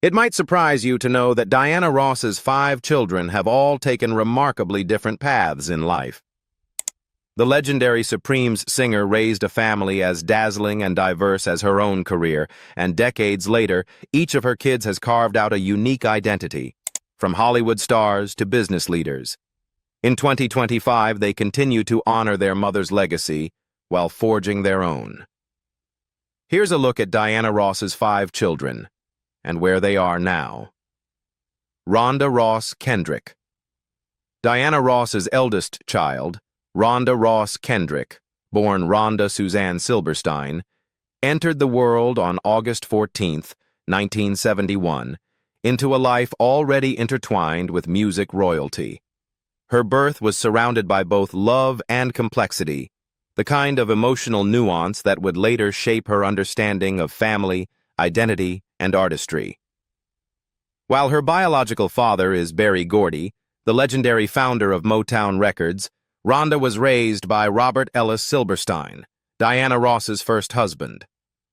It might surprise you to know that Diana Ross's 5 children have all taken remarkably different paths in life. The legendary Supremes singer raised a family as dazzling and diverse as her own career, and decades later, each of her kids has carved out a unique identity, from Hollywood stars to business leaders. In 2025, they continue to honor their mother's legacy while forging their own. Here's a look at Diana Ross's 5 children and where they are now. Rhonda Ross Kendrick. Diana Ross's eldest child, Rhonda Ross Kendrick, born Rhonda Suzanne Silberstein, entered the world on August 14, 1971, into a life already intertwined with music royalty. Her birth was surrounded by both love and complexity, the kind of emotional nuance that would later shape her understanding of family, identity, and artistry. While her biological father is Berry Gordy, the legendary founder of Motown Records, Rhonda was raised by Robert Ellis Silberstein, Diana Ross's first husband.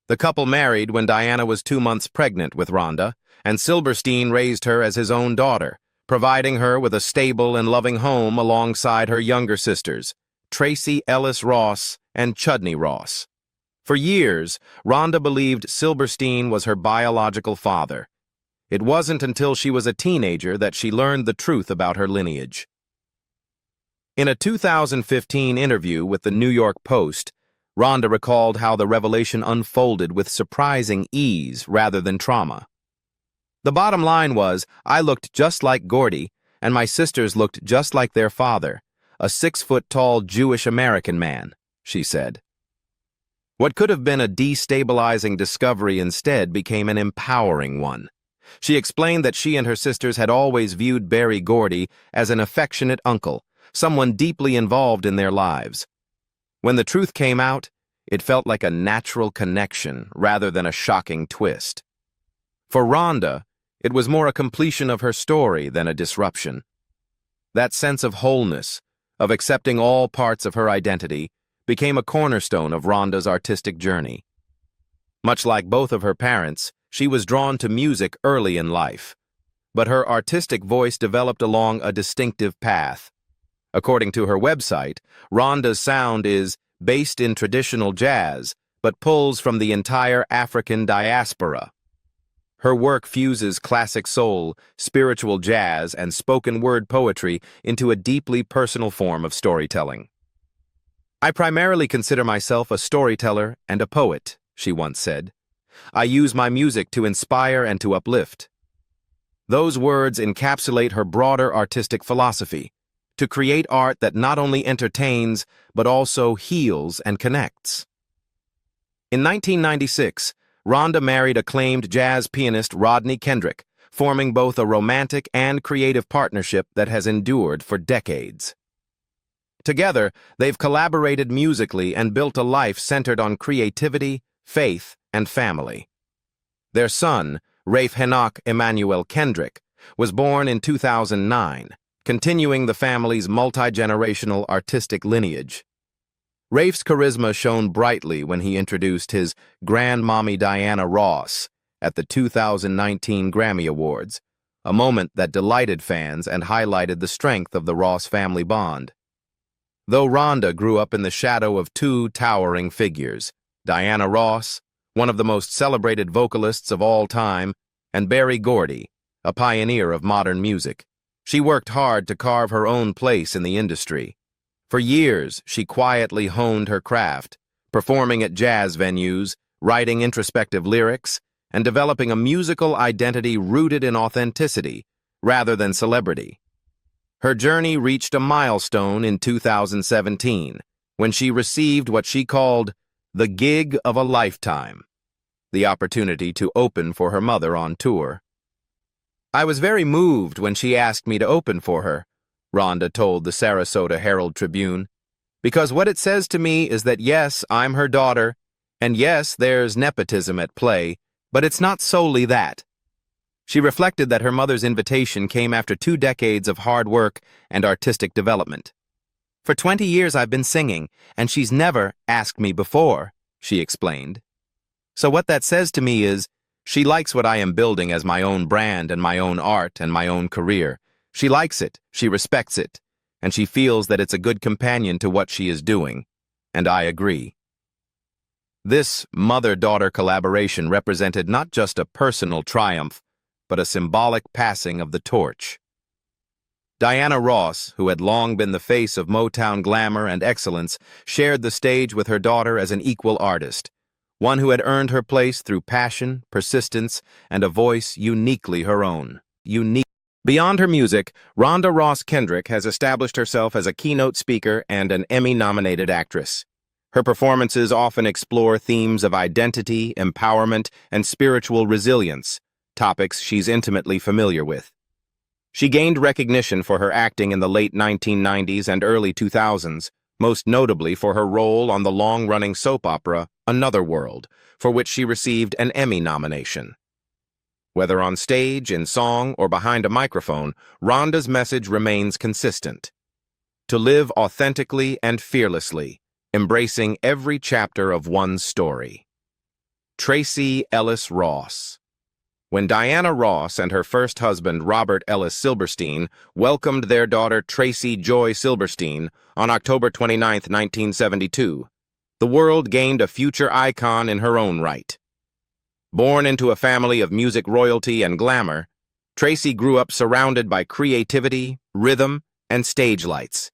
The couple married when Diana was 2 months pregnant with Rhonda, and Silberstein raised her as his own daughter, providing her with a stable and loving home alongside her younger sisters, Tracee Ellis Ross and Chudney Ross. For years, Rhonda believed Silberstein was her biological father. It wasn't until she was a teenager that she learned the truth about her lineage. In a 2015 interview with the New York Post, Rhonda recalled how the revelation unfolded with surprising ease rather than trauma. The bottom line was, I looked just like Gordy, and my sisters looked just like their father, a 6-foot-tall Jewish-American man, she said. What could have been a destabilizing discovery instead became an empowering one. She explained that she and her sisters had always viewed Berry Gordy as an affectionate uncle, someone deeply involved in their lives. When the truth came out, it felt like a natural connection rather than a shocking twist. For Rhonda, it was more a completion of her story than a disruption. That sense of wholeness, of accepting all parts of her identity, became a cornerstone of Rhonda's artistic journey. Much like both of her parents, she was drawn to music early in life, but her artistic voice developed along a distinctive path. According to her website, Rhonda's sound is based in traditional jazz, but pulls from the entire African diaspora. Her work fuses classic soul, spiritual jazz, and spoken word poetry into a deeply personal form of storytelling. I primarily consider myself a storyteller and a poet, she once said. I use my music to inspire and to uplift. Those words encapsulate her broader artistic philosophy, to create art that not only entertains, but also heals and connects. In 1996, Rhonda married acclaimed jazz pianist Rodney Kendrick, forming both a romantic and creative partnership that has endured for decades. Together, they've collaborated musically and built a life centered on creativity, faith, and family. Their son, Rafe Henoch Emmanuel Kendrick, was born in 2009, continuing the family's multi-generational artistic lineage. Rafe's charisma shone brightly when he introduced his grandmommy Diana Ross at the 2019 Grammy Awards, a moment that delighted fans and highlighted the strength of the Ross family bond. Though Rhonda grew up in the shadow of 2 towering figures, Diana Ross, one of the most celebrated vocalists of all time, and Berry Gordy, a pioneer of modern music, she worked hard to carve her own place in the industry. For years, she quietly honed her craft, performing at jazz venues, writing introspective lyrics, and developing a musical identity rooted in authenticity rather than celebrity. Her journey reached a milestone in 2017 when she received what she called the gig of a lifetime, the opportunity to open for her mother on tour. I was very moved when she asked me to open for her, Rhonda told the Sarasota Herald-Tribune, because what it says to me is that yes, I'm her daughter, and yes, there's nepotism at play, but it's not solely that. She reflected that her mother's invitation came after 2 decades of hard work and artistic development. For 20 years I've been singing, and she's never asked me before, she explained. So what that says to me is, She likes what I am building as my own brand and my own art and my own career. She likes it, she respects it, and she feels that it's a good companion to what she is doing. And I agree. This mother-daughter collaboration represented not just a personal triumph, but a symbolic passing of the torch. Diana Ross, who had long been the face of Motown glamour and excellence, shared the stage with her daughter as an equal artist, one who had earned her place through passion, persistence, and a voice uniquely her own. Beyond her music, Rhonda Ross Kendrick has established herself as a keynote speaker and an Emmy-nominated actress. Her performances often explore themes of identity, empowerment, and spiritual resilience, topics she's intimately familiar with. She gained recognition for her acting in the late 1990s and early 2000s, most notably for her role on the long-running soap opera Another World, for which she received an Emmy nomination. Whether on stage, in song, or behind a microphone, Rhonda's message remains consistent: to live authentically and fearlessly, embracing every chapter of one's story. Tracee Ellis Ross. When Diana Ross and her first husband, Robert Ellis Silberstein, welcomed their daughter Tracee Joy Silberstein on October 29, 1972, the world gained a future icon in her own right. Born into a family of music royalty and glamour, Tracee grew up surrounded by creativity, rhythm, and stage lights.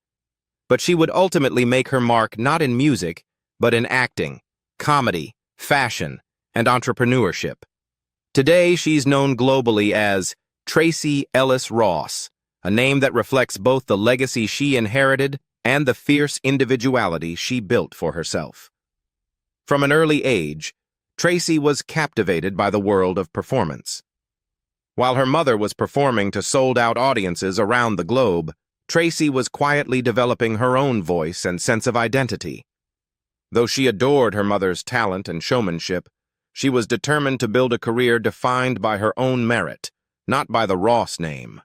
But she would ultimately make her mark not in music, but in acting, comedy, fashion, and entrepreneurship. Today, she's known globally as Tracee Ellis Ross, a name that reflects both the legacy she inherited and the fierce individuality she built for herself. From an early age, Tracee was captivated by the world of performance. While her mother was performing to sold-out audiences around the globe, Tracee was quietly developing her own voice and sense of identity. Though she adored her mother's talent and showmanship, she was determined to build a career defined by her own merit, not by the Ross name.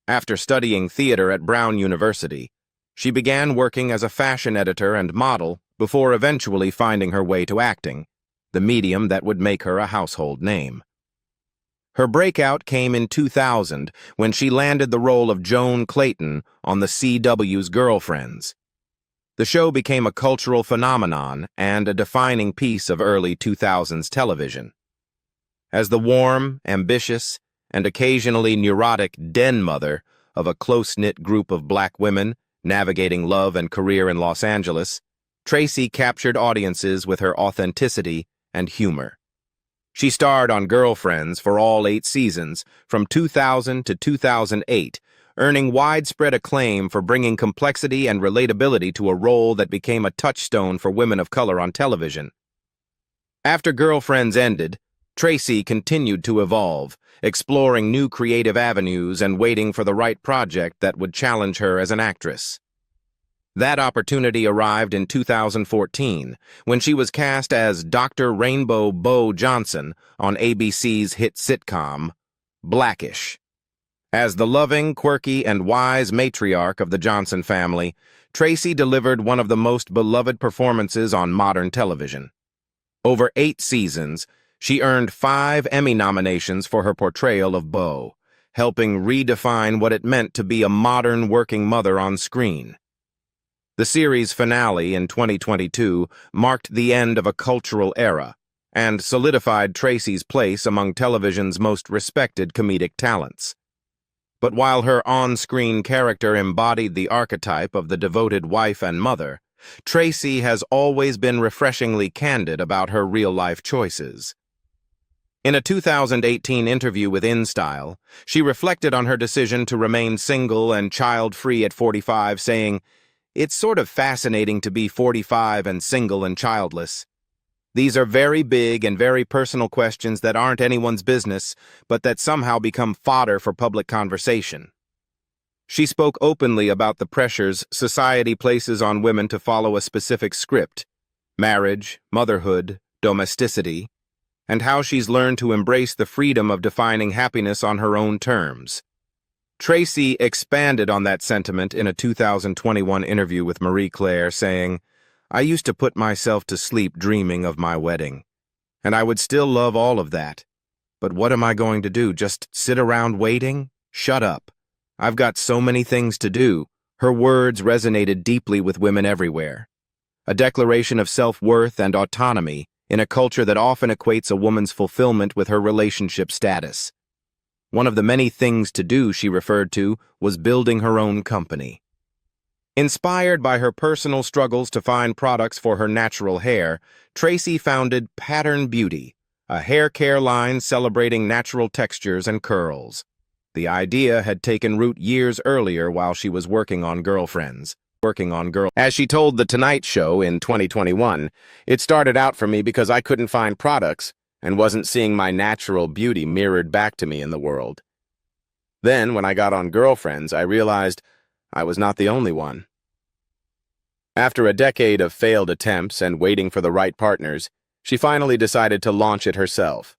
After studying theater at Brown University, she began working as a fashion editor and model before eventually finding her way to acting, the medium that would make her a household name. Her breakout came in 2000 when she landed the role of Joan Clayton on the CW's Girlfriends. The show became a cultural phenomenon and a defining piece of early 2000s television. As the warm, ambitious, and occasionally neurotic den mother of a close-knit group of black women navigating love and career in Los Angeles, Tracee captured audiences with her authenticity and humor. She starred on Girlfriends for all 8 seasons, from 2000 to 2008, earning widespread acclaim for bringing complexity and relatability to a role that became a touchstone for women of color on television. After Girlfriends ended, Tracee continued to evolve, exploring new creative avenues and waiting for the right project that would challenge her as an actress. That opportunity arrived in 2014, when she was cast as Dr. Rainbow Bo Johnson on ABC's hit sitcom, Blackish. As the loving, quirky, and wise matriarch of the Johnson family, Tracee delivered one of the most beloved performances on modern television. Over 8 seasons, she earned 5 Emmy nominations for her portrayal of Bo, helping redefine what it meant to be a modern working mother on screen. The series finale in 2022 marked the end of a cultural era and solidified Tracee's place among television's most respected comedic talents. But while her on-screen character embodied the archetype of the devoted wife and mother, Tracee has always been refreshingly candid about her real-life choices. In a 2018 interview with InStyle, she reflected on her decision to remain single and child-free at 45, saying, "It's sort of fascinating to be 45 and single and childless. These are very big and very personal questions that aren't anyone's business, but that somehow become fodder for public conversation." She spoke openly about the pressures society places on women to follow a specific script: marriage, motherhood, domesticity, and how she's learned to embrace the freedom of defining happiness on her own terms. Tracee expanded on that sentiment in a 2021 interview with Marie Claire, saying, "I used to put myself to sleep dreaming of my wedding. And I would still love all of that. But what am I going to do? Just sit around waiting? Shut up. I've got so many things to do. Her words resonated deeply with women everywhere. A declaration of self-worth and autonomy in a culture that often equates a woman's fulfillment with her relationship status. One of the many things to do she referred to was building her own company. Inspired by her personal struggles to find products for her natural hair, Tracee founded Pattern Beauty, a hair care line celebrating natural textures and curls. The idea had taken root years earlier while she was working on Girlfriends. As she told The Tonight Show in 2021, it started out for me because I couldn't find products and wasn't seeing my natural beauty mirrored back to me in the world. Then, when I got on Girlfriends, I realized I was not the only one. After a decade of failed attempts and waiting for the right partners, she finally decided to launch it herself.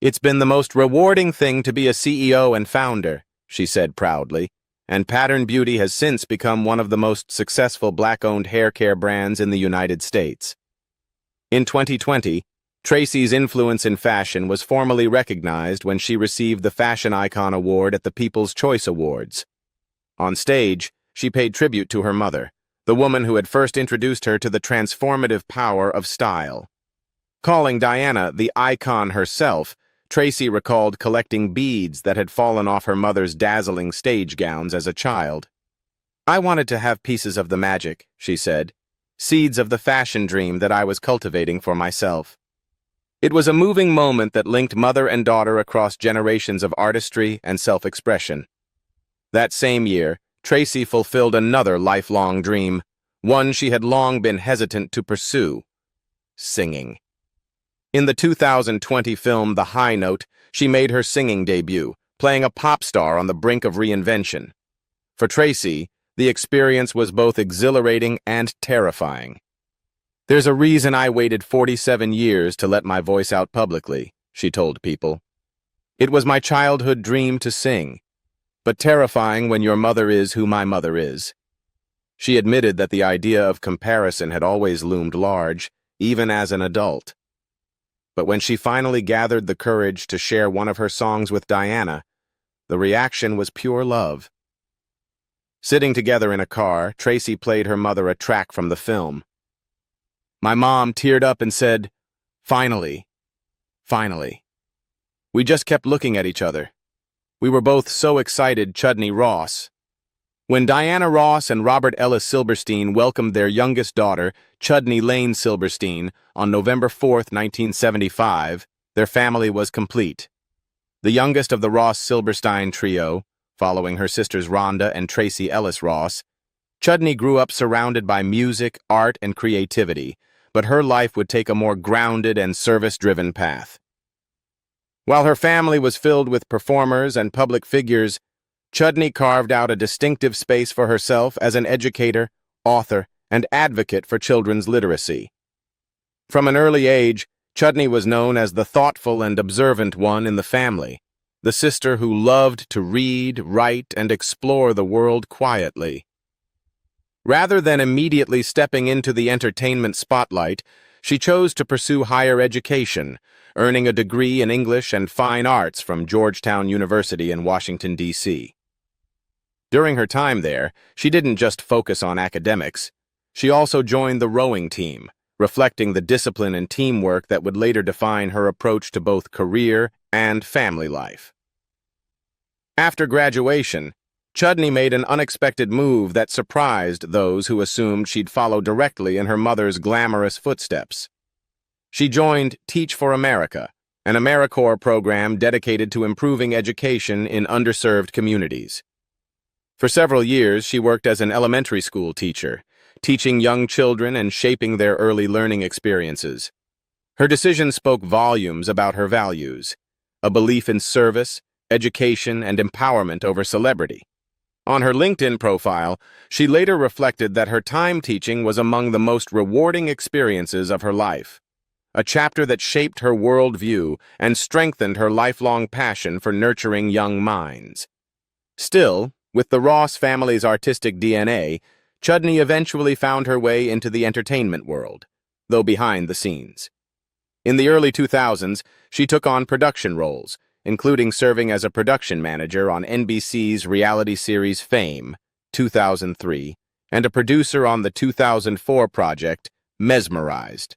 "It's been the most rewarding thing to be a CEO and founder," she said proudly, and Pattern Beauty has since become one of the most successful Black-owned hair care brands in the United States. In 2020, Tracee's influence in fashion was formally recognized when she received the Fashion Icon Award at the People's Choice Awards. On stage, she paid tribute to her mother, the woman who had first introduced her to the transformative power of style. Calling Diana the icon herself, Tracee recalled collecting beads that had fallen off her mother's dazzling stage gowns as a child. "I wanted to have pieces of the magic," she said, "seeds of the fashion dream that I was cultivating for myself." It was a moving moment that linked mother and daughter across generations of artistry and self-expression. That same year, Tracee fulfilled another lifelong dream, one she had long been hesitant to pursue: singing. In the 2020 film The High Note, she made her singing debut, playing a pop star on the brink of reinvention. For Tracee, the experience was both exhilarating and terrifying. "There's a reason I waited 47 years to let my voice out publicly," she told People. "It was my childhood dream to sing, but terrifying when your mother is who my mother is." She admitted that the idea of comparison had always loomed large, even as an adult. But when she finally gathered the courage to share one of her songs with Diana, the reaction was pure love. Sitting together in a car, Tracee played her mother a track from the film. "My mom teared up and said, 'Finally, finally.' We just kept looking at each other. We were both so excited, Chudney Ross." When Diana Ross and Robert Ellis Silberstein welcomed their youngest daughter, Chudney Lane Silberstein, on November 4, 1975, their family was complete. The youngest of the Ross Silberstein trio, following her sisters Rhonda and Tracee Ellis Ross, Chudney grew up surrounded by music, art, and creativity, but her life would take a more grounded and service-driven path. While her family was filled with performers and public figures, Chudney carved out a distinctive space for herself as an educator, author, and advocate for children's literacy. From an early age, Chudney was known as the thoughtful and observant one in the family, the sister who loved to read, write, and explore the world quietly. Rather than immediately stepping into the entertainment spotlight, she chose to pursue higher education, earning a degree in English and Fine Arts from Georgetown University in Washington, D.C. During her time there, she didn't just focus on academics. She also joined the rowing team, reflecting the discipline and teamwork that would later define her approach to both career and family life. After graduation, Chudney made an unexpected move that surprised those who assumed she'd follow directly in her mother's glamorous footsteps. She joined Teach for America, an AmeriCorps program dedicated to improving education in underserved communities. For several years, she worked as an elementary school teacher, teaching young children and shaping their early learning experiences. Her decision spoke volumes about her values, a belief in service, education, and empowerment over celebrity. On her LinkedIn profile, she later reflected that her time teaching was among the most rewarding experiences of her life, a chapter that shaped her worldview and strengthened her lifelong passion for nurturing young minds. Still, with the Ross family's artistic DNA, Chudney eventually found her way into the entertainment world, though behind the scenes. In the early 2000s, she took on production roles, including serving as a production manager on NBC's reality series Fame, 2003, and a producer on the 2004 project Mesmerized.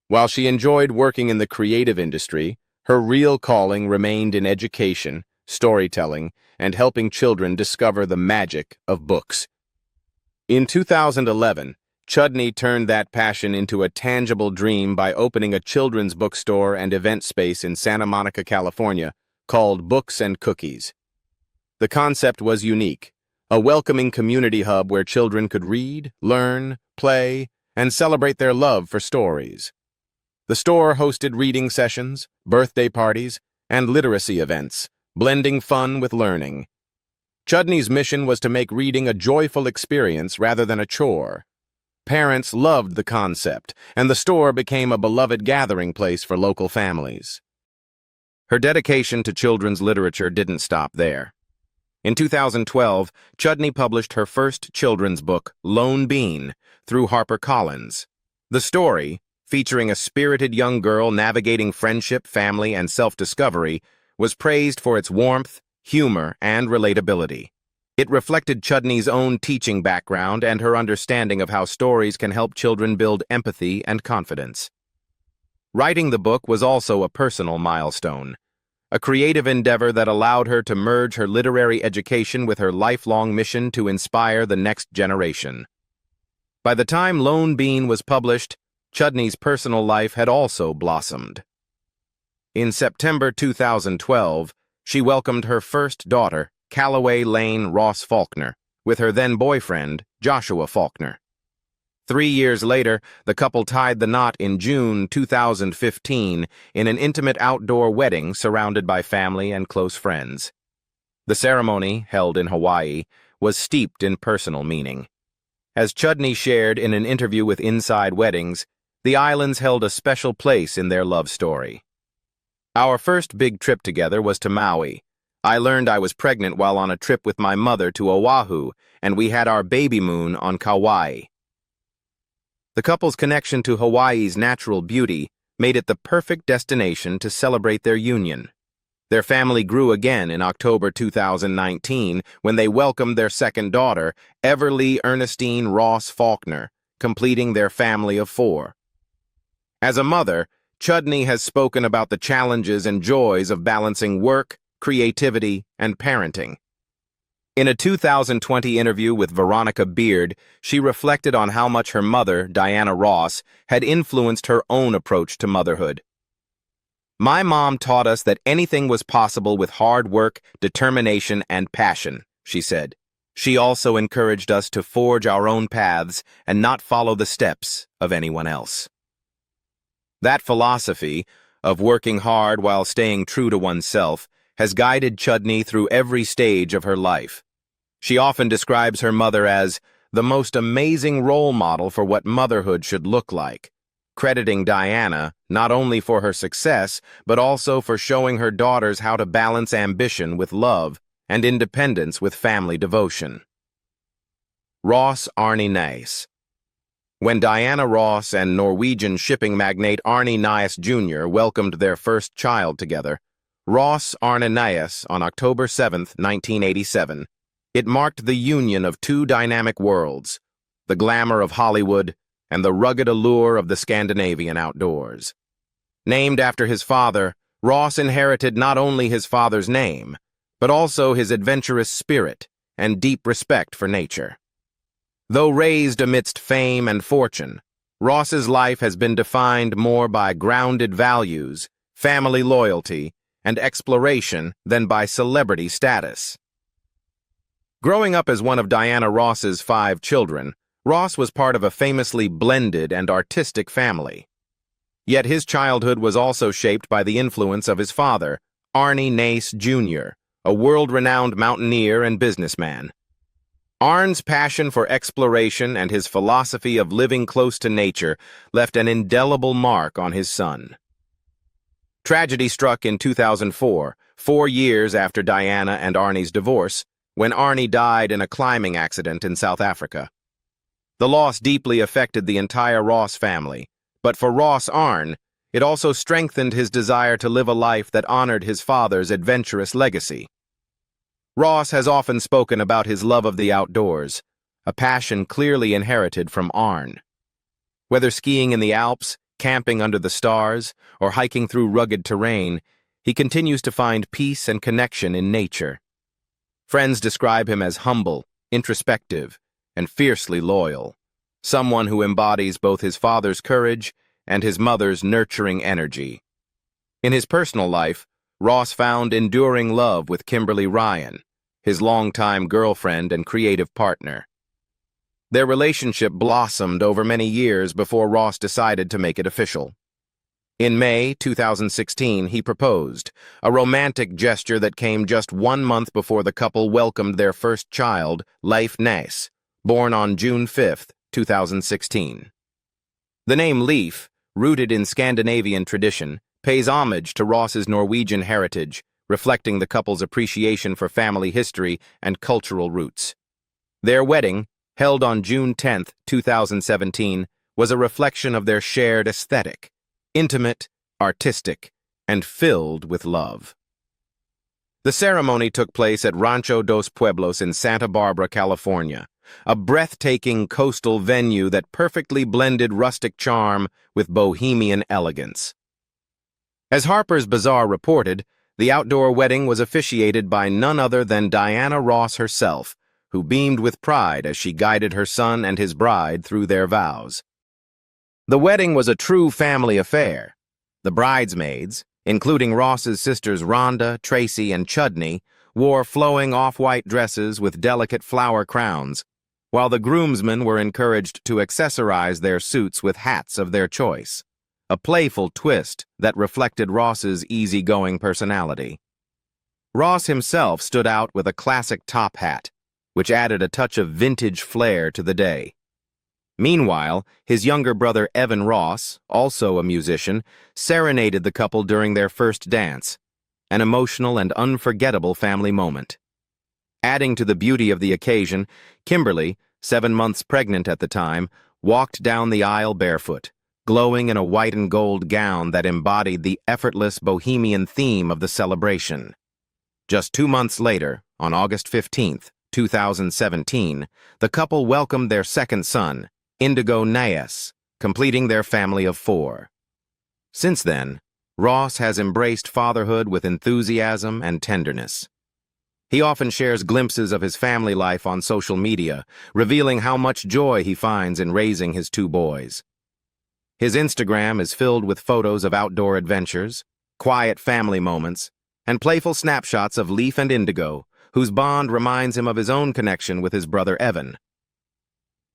While she enjoyed working in the creative industry, her real calling remained in education, storytelling, and helping children discover the magic of books. In 2011, Tracee turned that passion into a tangible dream by opening a children's bookstore and event space in Santa Monica, California, called Books and Cookies. The concept was unique, a welcoming community hub where children could read, learn, play, and celebrate their love for stories. The store hosted reading sessions, birthday parties, and literacy events, blending fun with learning. Tracee's mission was to make reading a joyful experience rather than a chore. Parents loved the concept, and the store became a beloved gathering place for local families. Her dedication to children's literature didn't stop there. In 2012, Tracee published her first children's book, Lone Bean, through HarperCollins. The story, featuring a spirited young girl navigating friendship, family, and self-discovery, was praised for its warmth, humor, and relatability. It reflected Tracee's own teaching background and her understanding of how stories can help children build empathy and confidence. Writing the book was also a personal milestone, a creative endeavor that allowed her to merge her literary education with her lifelong mission to inspire the next generation. By the time Lone Bean was published, Tracee's personal life had also blossomed. In September 2012, she welcomed her first daughter, Callaway Lane Ross Faulkner, with her then-boyfriend, Joshua Faulkner. 3 years later, the couple tied the knot in June 2015 in an intimate outdoor wedding surrounded by family and close friends. The ceremony, held in Hawaii, was steeped in personal meaning. As Tracee shared in an interview with Inside Weddings, the islands held a special place in their love story. Our first big trip together was to Maui. I learned I was pregnant while on a trip with my mother to Oahu, and we had our baby moon on Kauai. The couple's connection to Hawaii's natural beauty made it the perfect destination to celebrate their union. Their family grew again in October 2019 when they welcomed their second daughter, Everly Ernestine Ross Faulkner, completing their family of 4. As a mother, Tracee has spoken about the challenges and joys of balancing work, creativity, and parenting. In a 2020 interview with Veronica Beard, she reflected on how much her mother, Diana Ross, had influenced her own approach to motherhood. "My mom taught us that anything was possible with hard work, determination, and passion," she said. "She also encouraged us to forge our own paths and not follow the steps of anyone else." That philosophy, of working hard while staying true to oneself, has guided Tracee through every stage of her life. She often describes her mother as the most amazing role model for what motherhood should look like, crediting Diana not only for her success, but also for showing her daughters how to balance ambition with love and independence with family devotion. Ross Arne Nys. When Diana Ross and Norwegian shipping magnate Arne Nys Jr. welcomed their first child together, Ross Arne Nys, on October 7, 1987, it marked the union of two dynamic worlds, the glamour of Hollywood and the rugged allure of the Scandinavian outdoors. Named after his father, Ross inherited not only his father's name, but also his adventurous spirit and deep respect for nature. Though raised amidst fame and fortune, Ross's life has been defined more by grounded values, family loyalty, and exploration than by celebrity status. Growing up as one of Diana Ross's 5 children, Ross was part of a famously blended and artistic family. Yet his childhood was also shaped by the influence of his father, Arne Nys Jr., a world-renowned mountaineer and businessman. Arne's passion for exploration and his philosophy of living close to nature left an indelible mark on his son. Tragedy struck in 2004, 4 years after Diana and Arne's divorce, when Arne died in a climbing accident in South Africa. The loss deeply affected the entire Ross family, but for Ross Arne, It also strengthened his desire to live a life that honored his father's adventurous legacy. Ross has often spoken about his love of the outdoors, a passion clearly inherited from Arn. Whether skiing in the Alps, camping under the stars, or hiking through rugged terrain, he continues to find peace and connection in nature. Friends describe him as humble, introspective, and fiercely loyal, someone who embodies both his father's courage and his mother's nurturing energy. In his personal life, Ross found enduring love with Kimberly Ryan, his longtime girlfriend and creative partner. Their relationship blossomed over many years before Ross decided to make it official. In May 2016, he proposed, a romantic gesture that came just 1 month before the couple welcomed their first child, Leif Næss, born on June 5, 2016. The name Leif, rooted in Scandinavian tradition, pays homage to Ross's Norwegian heritage, reflecting the couple's appreciation for family history and cultural roots. Their wedding, held on June 10, 2017, was a reflection of their shared aesthetic, intimate, artistic, and filled with love. The ceremony took place at Rancho dos Pueblos in Santa Barbara, California, a breathtaking coastal venue that perfectly blended rustic charm with bohemian elegance. As Harper's Bazaar reported, the outdoor wedding was officiated by none other than Diana Ross herself, who beamed with pride as she guided her son and his bride through their vows. The wedding was a true family affair. The bridesmaids, including Ross's sisters Rhonda, Tracee, and Chudney, wore flowing off-white dresses with delicate flower crowns, while the groomsmen were encouraged to accessorize their suits with hats of their choice, a playful twist that reflected Ross's easygoing personality. Ross himself stood out with a classic top hat, which added a touch of vintage flair to the day. Meanwhile, his younger brother Evan Ross, also a musician, serenaded the couple during their first dance, an emotional and unforgettable family moment. Adding to the beauty of the occasion, Kimberly, 7 months pregnant at the time, walked down the aisle barefoot, glowing in a white and gold gown that embodied the effortless bohemian theme of the celebration. Just 2 months later, on August 15, 2017, the couple welcomed their second son, Indigo Næss, completing their family of 4. Since then, Ross has embraced fatherhood with enthusiasm and tenderness. He often shares glimpses of his family life on social media, revealing how much joy he finds in raising his 2 boys. His Instagram is filled with photos of outdoor adventures, quiet family moments, and playful snapshots of Leif and Indigo, whose bond reminds him of his own connection with his brother Evan.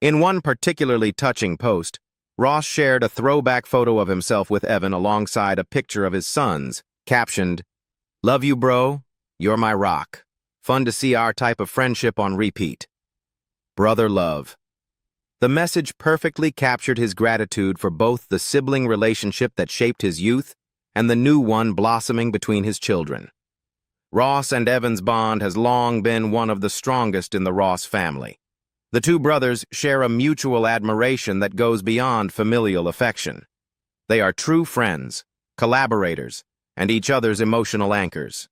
In one particularly touching post, Ross shared a throwback photo of himself with Evan alongside a picture of his sons, captioned, "Love you, bro. You're my rock. Fun to see our type of friendship on repeat. Brother love." The message perfectly captured his gratitude for both the sibling relationship that shaped his youth and the new one blossoming between his children. Ross and Evan's bond has long been one of the strongest in the Ross family. The 2 brothers share a mutual admiration that goes beyond familial affection. They are true friends, collaborators, and each other's emotional anchors.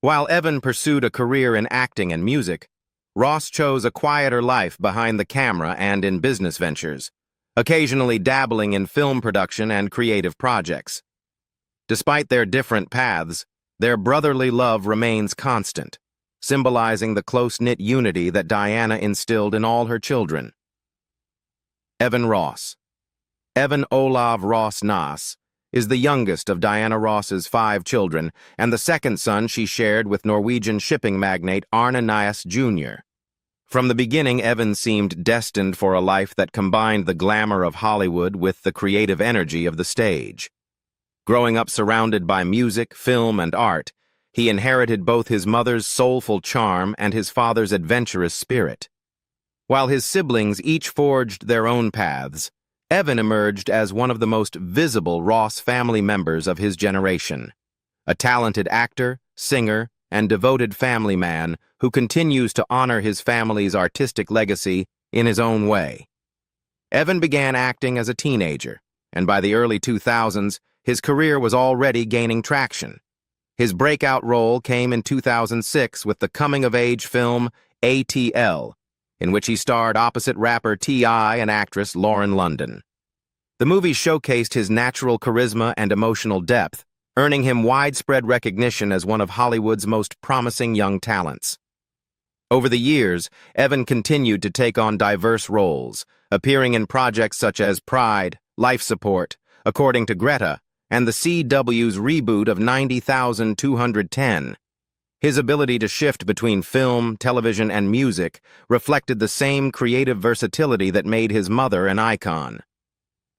While Evan pursued a career in acting and music, Ross chose a quieter life behind the camera and in business ventures, occasionally dabbling in film production and creative projects. Despite their different paths, their brotherly love remains constant, symbolizing the close-knit unity that Diana instilled in all her children. Evan Ross. Evan Olav Ross Næss is the youngest of Diana Ross's 5 children and the second son she shared with Norwegian shipping magnate Arne Næss Jr. From the beginning, Evan seemed destined for a life that combined the glamour of Hollywood with the creative energy of the stage. Growing up surrounded by music, film, and art, he inherited both his mother's soulful charm and his father's adventurous spirit. While his siblings each forged their own paths, Evan emerged as one of the most visible Ross family members of his generation, a talented actor, singer, and devoted family man who continues to honor his family's artistic legacy in his own way. Evan began acting as a teenager, and by the early 2000s, his career was already gaining traction. His breakout role came in 2006 with the coming-of-age film ATL, in which he starred opposite rapper T.I. and actress Lauren London. The movie showcased his natural charisma and emotional depth, earning him widespread recognition as one of Hollywood's most promising young talents. Over the years, Evan continued to take on diverse roles, appearing in projects such as Pride, Life Support, According to Greta, and the CW's reboot of 90,210. His ability to shift between film, television, and music reflected the same creative versatility that made his mother an icon.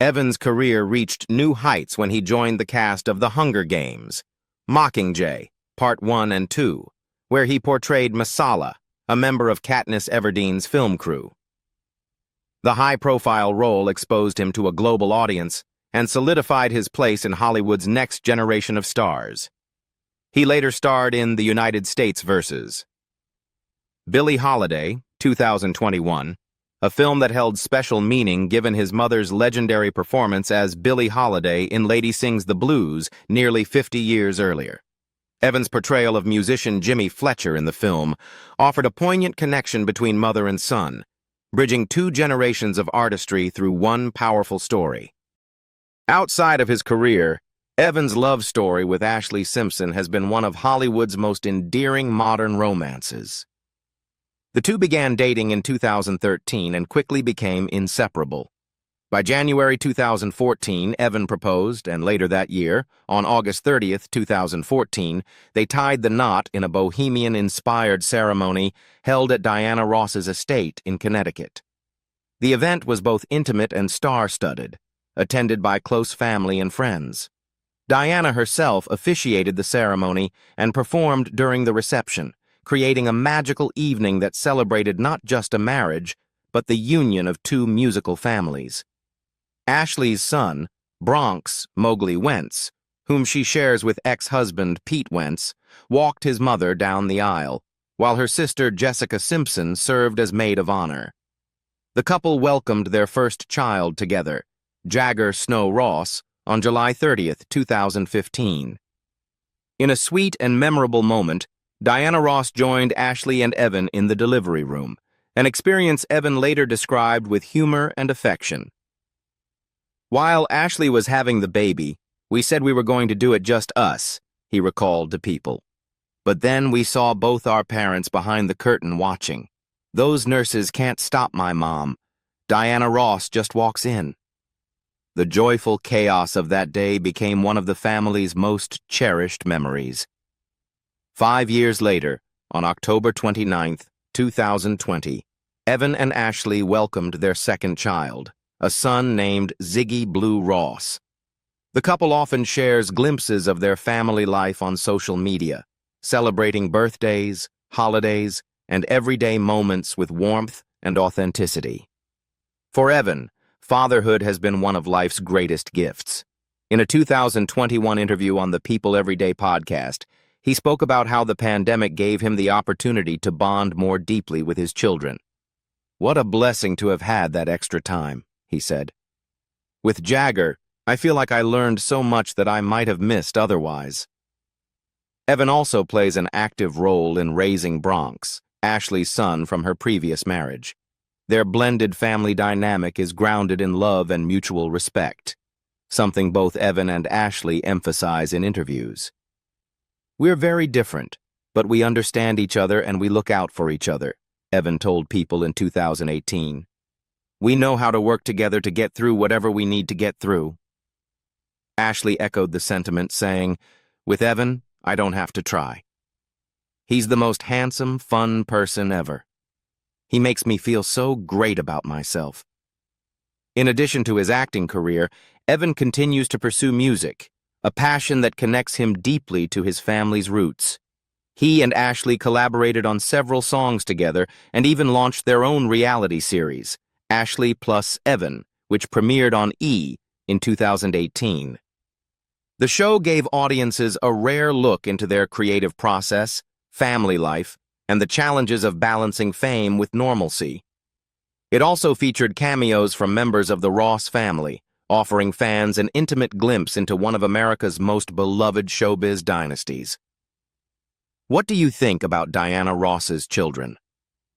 Evan's career reached new heights when he joined the cast of The Hunger Games, Mockingjay, Part 1 and 2, where he portrayed Masala, a member of Katniss Everdeen's film crew. The high-profile role exposed him to a global audience and solidified his place in Hollywood's next generation of stars. He later starred in The United States vs. Billie Holiday, 2021, a film that held special meaning given his mother's legendary performance as Billie Holiday in Lady Sings the Blues nearly 50 years earlier. Evan's portrayal of musician Jimmy Fletcher in the film offered a poignant connection between mother and son, bridging two generations of artistry through one powerful story. Outside of his career, Evan's love story with Ashlee Simpson has been one of Hollywood's most endearing modern romances. The two began dating in 2013 and quickly became inseparable. By January 2014, Evan proposed, and later that year, on August 30th, 2014, they tied the knot in a bohemian-inspired ceremony held at Diana Ross's estate in Connecticut. The event was both intimate and star-studded, attended by close family and friends. Diana herself officiated the ceremony and performed during the reception, creating a magical evening that celebrated not just a marriage, but the union of two musical families. Ashlee's son, Bronx Mowgli Wentz, whom she shares with ex-husband Pete Wentz, walked his mother down the aisle, while her sister Jessica Simpson served as maid of honor. The couple welcomed their first child together, Jagger Snow Ross, on July 30th, 2015. In a sweet and memorable moment, Diana Ross joined Ashlee and Evan in the delivery room, an experience Evan later described with humor and affection. "While Ashlee was having the baby, we said we were going to do it just us," he recalled to People. "But then we saw both our parents behind the curtain watching. Those nurses can't stop my mom. Diana Ross just walks in." The joyful chaos of that day became one of the family's most cherished memories. 5 years later, on October 29th, 2020, Evan and Ashlee welcomed their second child, a son named Ziggy Blue Ross. The couple often shares glimpses of their family life on social media, celebrating birthdays, holidays, and everyday moments with warmth and authenticity. For Evan, fatherhood has been one of life's greatest gifts. In a 2021 interview on the People Everyday podcast, he spoke about how the pandemic gave him the opportunity to bond more deeply with his children. "What a blessing to have had that extra time," he said. "With Jagger, I feel like I learned so much that I might have missed otherwise." Evan also plays an active role in raising Bronx, Ashlee's son from her previous marriage. Their blended family dynamic is grounded in love and mutual respect, something both Evan and Ashlee emphasize in interviews. "We're very different, but we understand each other and we look out for each other," Evan told People in 2018. "We know how to work together to get through whatever we need to get through." Ashlee echoed the sentiment, saying, "With Evan, I don't have to try. He's the most handsome, fun person ever. He makes me feel so great about myself." In addition to his acting career, Evan continues to pursue music, a passion that connects him deeply to his family's roots. He and Ashlee collaborated on several songs together and even launched their own reality series, Ashlee plus Evan, which premiered on E! In 2018. The show gave audiences a rare look into their creative process, family life, and the challenges of balancing fame with normalcy. It also featured cameos from members of the Ross family, offering fans an intimate glimpse into one of America's most beloved showbiz dynasties. What do you think about Diana Ross's children?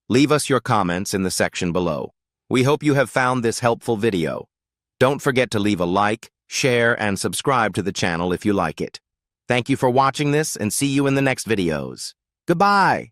Leave us your comments in the section below. We hope you have found this helpful video. Don't forget to leave a like, share, and subscribe to the channel if you like it. Thank you for watching this, and see you in the next videos. Goodbye!